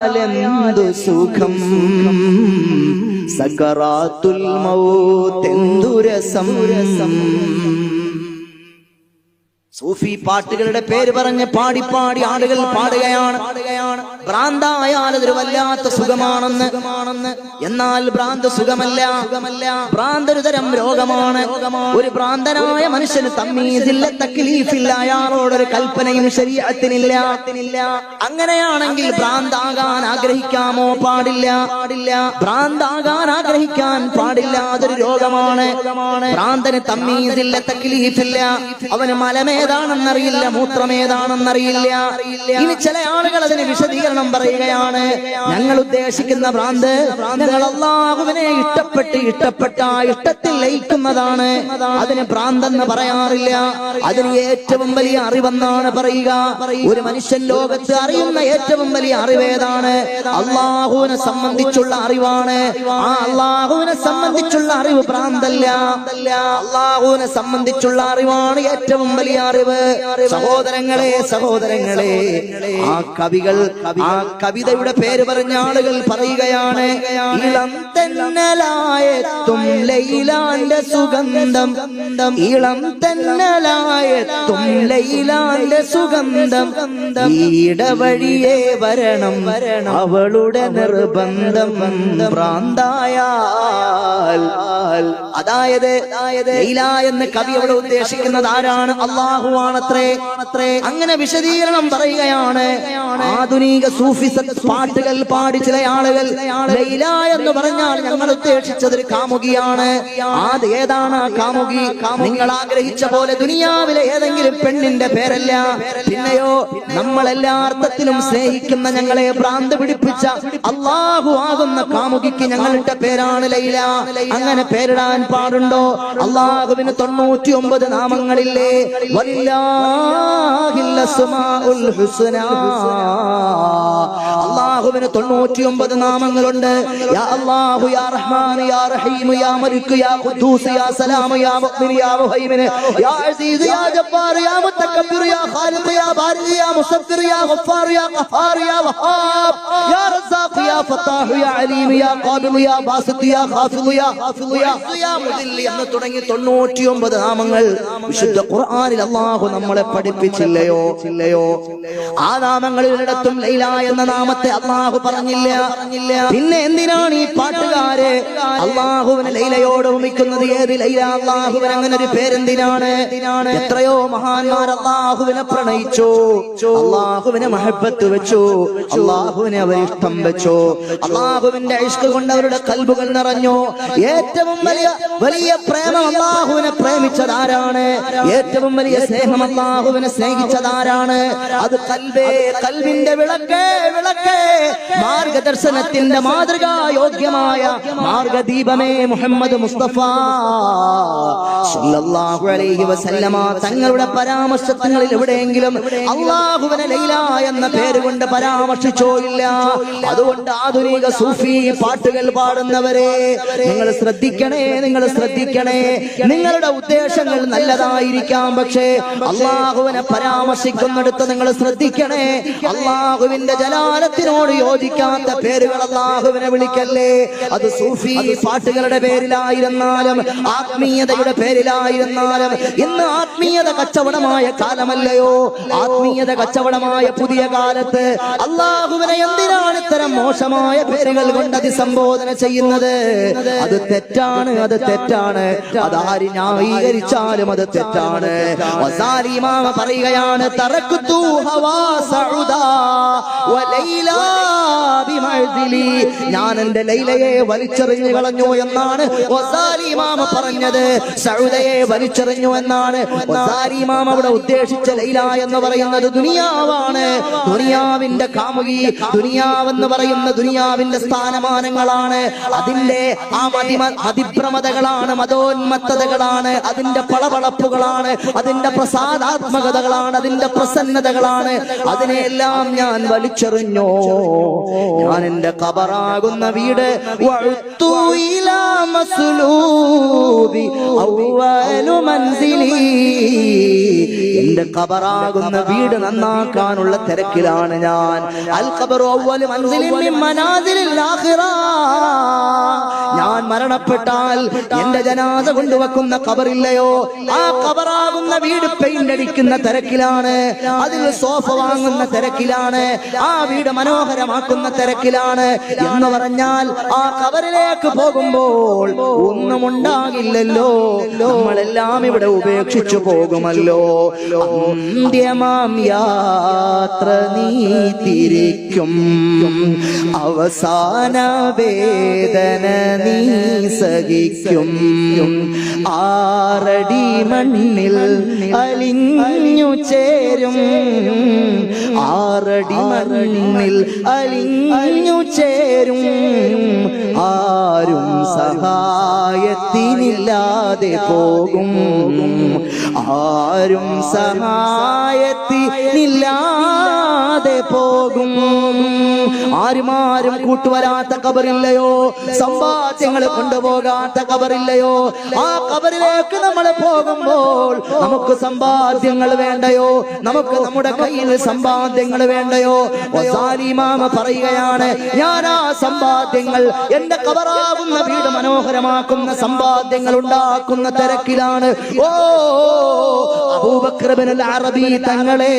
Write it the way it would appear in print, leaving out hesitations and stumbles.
എന്തു സുഖം സകറാത്തുൽ മൗത്ത് രസം. സൂഫി പാട്ടുകളുടെ പേര് പറഞ്ഞ് പാടി പാടി ആളുകൾ പാടുകയാണ്. ഭ്രാന്തായാൽ അതൊരു വല്ലാത്ത സുഖമാണെന്ന്. എന്നാൽ ഭ്രാന്ത് സുഖമല്ല, ഭ്രാന്ത് ഒരു തരം രോഗമാണ്. ഒരു ഭ്രാന്തനായ മനുഷ്യന് തമ്മീസില്ല, തക്ലീഫില്ല, അയാളോടൊരു കൽപ്പനയും ശരീഅത്തിനില്ല. അങ്ങനെയാണെങ്കിൽ ഭ്രാന്താകാൻ ആഗ്രഹിക്കാമോ? പാടില്ല. ഭ്രാന്താകാൻ ആഗ്രഹിക്കാൻ പാടില്ല, അതൊരു രോഗമാണ്. ഭ്രാന്തന് തമ്മീസില്ല, തക്ലീഫില്ല, അവന് മലമേതാണെന്നറിയില്ല, മൂത്രമേതാണെന്നറിയില്ല. ഇനി ചില ആളുകൾ അതിന് വിശദീകരണം പറയുകയാണ്. ഞങ്ങൾ ഉദ്ദേശിക്കുന്ന ഭ്രാന്ത് ഞങ്ങൾ അല്ലാഹുവിനെ ഇഷ്ടപ്പെട്ട ഇഷ്ടത്തിൽ ലയിക്കുന്നതാണ്. അതിന് ഭ്രാന്തെന്ന് പറയാറില്ല. അതിന് ഏറ്റവും വലിയ അറിവെന്നാണ് പറയുക. ഒരു മനുഷ്യൻ ലോകത്ത് അറിയുന്ന ഏറ്റവും വലിയ അറിവേതാണ്? അല്ലാഹുവിനെ സംബന്ധിച്ചുള്ള അറിവാണ്. ആ അല്ലാഹുവിനെ സംബന്ധിച്ചുള്ള അറിവ് ഭ്രാന്തല്ല. അല്ലാഹുവിനെ സംബന്ധിച്ചുള്ള അറിവാണ് ഏറ്റവും വലിയ അറിവ്. സഹോദരങ്ങളെ, ആ കവിതയുടെ പേര് പറഞ്ഞ ആളുകൾ പറയുകയാണ്, ഇളം തെന്നലായെത്തും ലൈലാന്റെ സുഗന്ധം, ഇളം തെന്നലായെത്തും ലൈലാന്റെ സുഗന്ധം, ഈടവഴിയേ വരണം അവളുടെ നിർബന്ധം. ഭ്രാന്തായാൽ, അതായത് ലൈല എന്ന് കവി അവിടെ ഉദ്ദേശിക്കുന്നത് ആരാണ്? അല്ലാഹുവാണത്രേ. അങ്ങനെ വിശദീകരണം പറയുകയാണ്. ആധുനിക സൂഫി പാട്ടുകൾ പാടി ചില ആളുകൾ ലൈല എന്ന് പറഞ്ഞാൽ ഞങ്ങൾ ഉദ്ദേശിച്ചത് ഒരു കാമുകിയാണ്. അത് ഏതാണ് ആ കാമുകി? നിങ്ങൾ ആഗ്രഹിച്ച പോലെ ദുനിയാവിലെ ഏതെങ്കിലും പെണ്ണിന്റെ പേരല്ല. പിന്നെയോ നമ്മളെല്ലാ അർത്ഥത്തിലും സ്നേഹിക്കുന്ന, ഞങ്ങളെ ഭ്രാന്ത് പിടിപ്പിച്ച അല്ലാഹു ആകുന്ന കാമുകിക്ക് ഞങ്ങളുടെ പേരാണ് ലൈല. അങ്ങനെ പേരിടാൻ പാടുണ്ടോ? അല്ലാഹുവിന് 99 നാമങ്ങളില്ലേ? വലില്ലാഹിൽ അസ്മാഉൽ ഹുസ്നാ. അല്ലാഹുവിന് 99 നാമങ്ങളുണ്ട്. യാ അല്ലാഹു, യാ റഹ്മാൻ, യാ റഹീം, യാ മലിക്, യാ ഖുദ്ദൂസ്, യാ സലാം, യാ മുഅ്മിൻ, യാ മുഹൈമിൻ, യാ അസീസ്, യാ ജബ്ബാർ, യാ മുതകബ്ബിർ, യാ ഖാലിഖ്, യാ ബാരിക്, യാ മുസബ്ബിർ, യാ ഗഫാർ, യാ ഖഹാർ, യാ വഹാബ്, യാ റസാഖ്, യാ ഫത്താഹ്, യാ അലീം, യാ ഖാബിദ്, യാ ബാസിത്ത്, യാ ഖാഫിദ്, യാ ഹാഫിദ്, യാ മുദിൽ എന്ന് തുടങ്ങി 99 നാമങ്ങൾ വിശുദ്ധ ഖുർആനിൽ അല്ലാഹു നമ്മളെ പഠിപ്പിച്ചില്ലയോ? ആ നാമങ്ങളിലിടത്തും ലൈല എന്ന നാമത്തെ അല്ലാഹു പറഞ്ഞില്ല. പിന്നെ എന്തിനാണ് ഈ പാട്ടുകാര് അല്ലാഹുവിനെ ലൈലയോട് ഉപമിക്കുന്നത്? ഏത് ലൈല? അല്ലാഹുവിന് അങ്ങനെ ഒരു പേരെന്തിനാണ്? എത്രയോ മഹാന്മാർ അല്ലാഹുവിനെ പ്രണയിച്ചു, അല്ലാഹുവിനെ മഹബത്ത് വെച്ചു, അല്ലാഹുവിനെ അവർ ഇഷ്ടം വെച്ചു. അല്ലാഹുവിന്റെ ഇഷ്ക് കൊണ്ട് അവരുടെ കൽബുകൾ നിറഞ്ഞു. ഏറ്റവും വലിയ പ്രേമം അല്ലാഹുവിനെ പ്രേമിച്ചതാരാണ്? ഏറ്റവും വലിയ സ്നേഹം അല്ലാഹുവിനെ സ്നേഹിച്ചതാരാണ്? അത് കൽബിന്റെ വിളക്കേ, മാർഗദർശനത്തിന്റെ മാതൃകായോഗ്യമായ മാർഗദീപമേ മുഹമ്മദ് മുസ്തഫ സല്ലല്ലാഹു അലൈഹി വസല്ലമ തങ്ങളുടെ പരാമർശങ്ങളിൽ എവിടെയെങ്കിലും അല്ലാഹുവിനെ ലൈല എന്ന പേര് കൊണ്ട് പരാമർശിച്ചോ? ഇല്ല. അതുകൊണ്ട് ആധുനിക സൂഫി പാട്ടുകൾ പാടുന്നവരെ നിങ്ങൾ ശ്രദ്ധിക്കണേ. നിങ്ങളുടെ ഉദ്ദേശങ്ങൾ നല്ലതായിരിക്കാം, പക്ഷേ അല്ലാഹുവിനെ പരാമർശിക്കുന്നിടത്ത് നിങ്ങൾ ശ്രദ്ധിക്കണേ. അല്ലാഹുവിന്റെ ജലാലത്തിനോട് യോജിക്കാത്ത പേരുകൾ അല്ലാഹുവിനെ വിളിക്കല്ലേ. അത് സൂഫി പാട്ടുകളുടെ പേരിലായിരുന്നാലും ആത്മീയതയുടെ പേരിലായിരുന്നാലും. ഇന്ന് ആത്മീയത കച്ചവടമായ കാലമല്ലയോ? ആത്മീയത കച്ചവടമായ പുതിയ കാലത്ത് അല്ലാഹുവിനെ എന്തിനാണ് ഇത്തരം മോശമായ പേരുകൾ കൊണ്ട് അഭിസംബോധന ചെയ്യുന്നത്? അത് തെറ്റാണ്. അതാര് ന്യായീകരിച്ചാലും അത് തെറ്റാണ്. വസാലി ഇമാം പറയുകയാണ്, തറക്തു ഹവാ സഉദാ വലൈല ബിമഅദിലി, ഞാൻ എന്റെ ലൈലയെ വലിച്ചെറിഞ്ഞു കളഞ്ഞു എന്നാണ് വസാലി ഇമാം പറഞ്ഞത്. സഉദയെ വലിച്ചെറിഞ്ഞു എന്നാണ് വസാലി ഇമാം അവിടെ ഉദ്ദേശിച്ച ലൈല എന്ന് പറയുന്നത് ദുനിയാവാണ്. ദുനിയാവിന്റെ കാമുകി, ദുനിയാവെന്ന് പറയുന്ന ദുനിയാവിന്റെ സ്ഥാനമാനങ്ങളാണ്. അതിന്റെ ആ അതിഭ്രമതകളാണ്, മതോന്മത്തതകളാണ്, അതിന്റെ പളപളപ്പുകളാണ്, അതിന്റെ പ്രസാദാത്മകതകളാണ്, അതിന്റെ പ്രസന്നതകളാണ്. അതിനെല്ലാം ഞാൻ വലിച്ചെറിഞ്ഞു. വലിച്ചെറിഞ്ഞോ, ഞാൻ എന്റെ ഖബറാകുന്ന വീട് വഅ്തു ഇലാ മസ്ലൂബി അവ്വലു മൻസിലി, എന്റെ ഖബറാകുന്ന വീട് നന്നാക്കാനുള്ള തിരക്കിലാണ് ഞാൻ. അൽ ഖബറു അവ്വലു മൻസിലിൻ മിൻ മനാസിലിൽ ആഖിറ, ഞാൻ മരണപ്പെട്ടാൽ എന്റെ ജനാസ കൊണ്ടുവെക്കുന്ന ഖബറില്ലയോ, ആ ഖബറാകുന്ന വീട് പെയിന്റ് അടിക്കുന്ന തിരക്കിലാണ്, അതിൽ സോഫ വാങ്ങുന്ന തിരക്കിലാണ്, ആ വീട് മനോഹരമാക്കുന്ന തിരക്കിലാണ്. എന്ന് പറഞ്ഞാൽ ആ ഖബറിലേക്ക് പോകുമ്പോൾ ഒന്നും ഉണ്ടാകില്ലല്ലോ, നമ്മളെല്ലാം ഇവിടെ ഉപേക്ഷിച്ചു പോകുമല്ലോ. അന്ത്യമാം യാത്ര നീ തിരിക്കും, അവസാന വേദന നീ സഹിക്കും, ആറടി മണ്ണിൽ അലിഞ്ഞു ചേരും, ആറടി മണ്ണിൽ അലിഞ്ഞു ചേരും, ആരും സഹായത്തിനില്ലാതെ പോകും, ആരും സഹായത്തിനില്ലാതെ പോകും. ആരും കൂട്ടുവരാത്ത ഖബറില്ലയോ, സമ്പാദ്യങ്ങൾ കൊണ്ടുപോകാത്ത ഖബറില്ലയോ, ആ ഖബറിലേക്ക് നമ്മൾ പോകുമ്പോൾ നമുക്ക് സമ്പാദ്യങ്ങൾ വേണ്ടയോ, നമുക്ക് നമ്മുടെ കയ്യിൽ സമ്പാദ്യങ്ങൾ വേണ്ടയോ? ഇമാമ പറയുകയാണ്, ഞാൻ ആ സമ്പാദ്യങ്ങൾ എന്റെ ഖബറാകുന്ന വീട് മനോഹരമാക്കുന്ന സമ്പാദ്യങ്ങൾ ഉണ്ടാക്കുന്ന തിരക്കിലാണ്. ഓ അബൂബക്കർ ഇബ്നുൽ അറബി തങ്ങളെ,